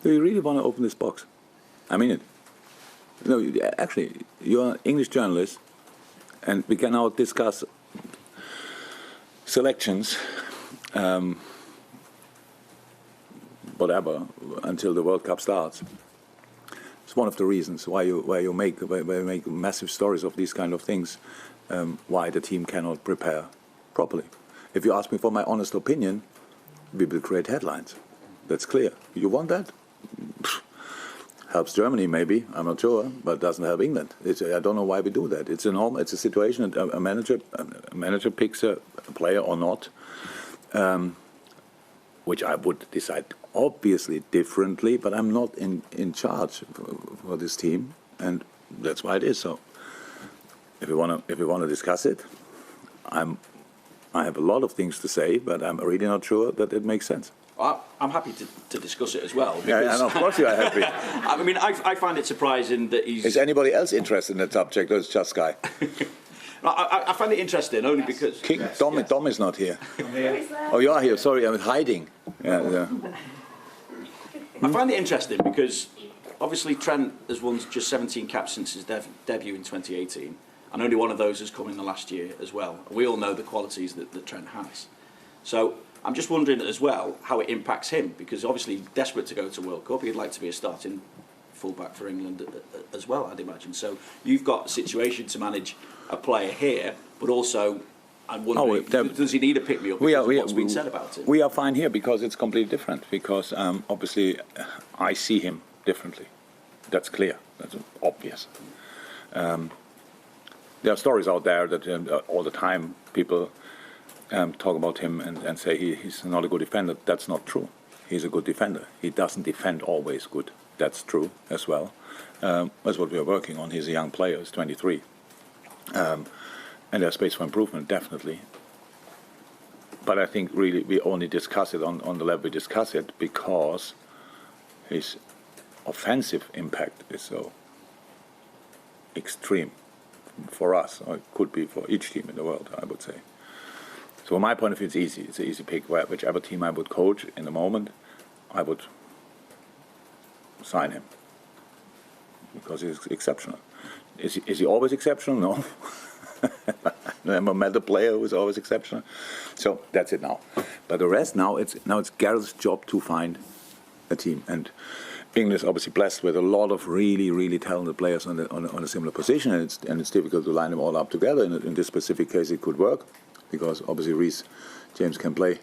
Do you really want to open this box? I mean it. No, actually, you're an English journalist, and we can now discuss selections, whatever, until the World Cup starts. It's one of the reasons why you make massive stories of these kind of things, why the team cannot prepare properly. If you ask me for my honest opinion, we will create headlines. That's clear. You want that? Helps Germany maybe, I'm not sure, but it doesn't help England. I don't know why we do that. It's a situation that a manager picks a player or not, which I would decide obviously differently, but I'm not in charge for this team, and that's why it is so. If we want to discuss it, I have a lot of things to say, but I'm really not sure that it makes sense. Well, I'm happy to discuss it as well. Yeah, and of course you are happy. I mean, I find it surprising that he's... Is anybody else interested in the subject, or is it just Sky? I find it interesting only because... Dom is not here. Oh, you are here. Sorry, I'm hiding. Yeah. I find it interesting because obviously Trent has won just 17 caps since his debut in 2018, and only one of those has come in the last year as well. We all know the qualities that Trent has. So I'm just wondering as well how it impacts him, because obviously he's desperate to go to World Cup. He'd like to be a starting fullback for England as well, I'd imagine. So you've got a situation to manage a player here, but also I'm wondering, does he need a pick-me-up? What's been said about it? We are fine here because it's completely different, because obviously I see him differently. That's clear. That's obvious. There are stories out there that all the time people talk about him and say he's not a good defender. That's not true. He's a good defender. He doesn't defend always good. That's true as well. That's what we are working on. He's a young player. He's 23. And there's space for improvement, definitely. But I think really we only discuss it on the level we discuss it because his offensive impact is so extreme for us, or it could be for each team in the world, I would say. So from my point of view, it's easy. It's an easy pick. Whichever team I would coach in the moment, I would sign him because he's exceptional. Is he always exceptional? No. I never met a player who is always exceptional. So that's it now. But the rest now it's Gareth's job to find a team. And England is obviously blessed with a lot of really, really talented players on a similar position, and it's difficult to line them all up together. In this specific case, it could work because obviously Reece James can play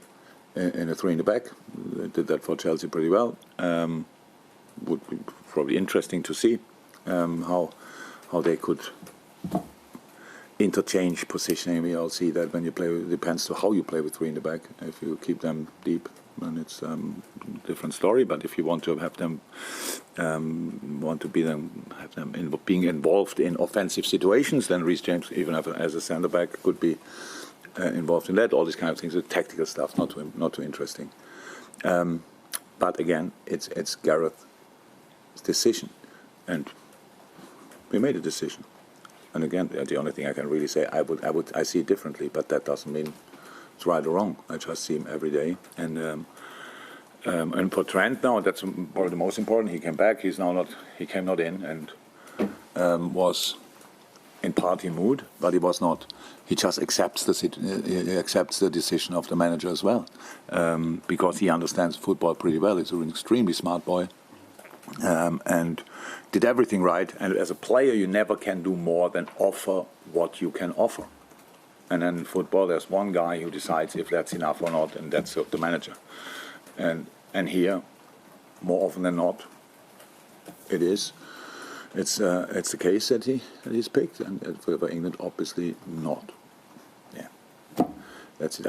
in a three in the back. They did that for Chelsea pretty well. Would be probably interesting to see how they could interchange positioning. We all see that when you play, it depends to how you play with three in the back. If you keep them deep, then it's a different story. But if you want to have them, being involved in offensive situations, then Reece James, even as a centre back, could be involved in that. All these kind of things, the tactical stuff, not too interesting. But again, it's Gareth's decision, and we made a decision. And again, the only thing I can really say, I see it differently, but that doesn't mean it's right or wrong. I just see him every day, and for Trent now, that's probably the most important. He came back. He came not in, and was in party mood, but he was not. He just accepts the decision of the manager as well, because he understands football pretty well. He's an extremely smart boy. And did everything right. And as a player, you never can do more than offer what you can offer. And then in football, there's one guy who decides if that's enough or not, and that's the manager. And here, more often than not, it is. It's the case that he's picked, and for England, obviously not. Yeah, that's it.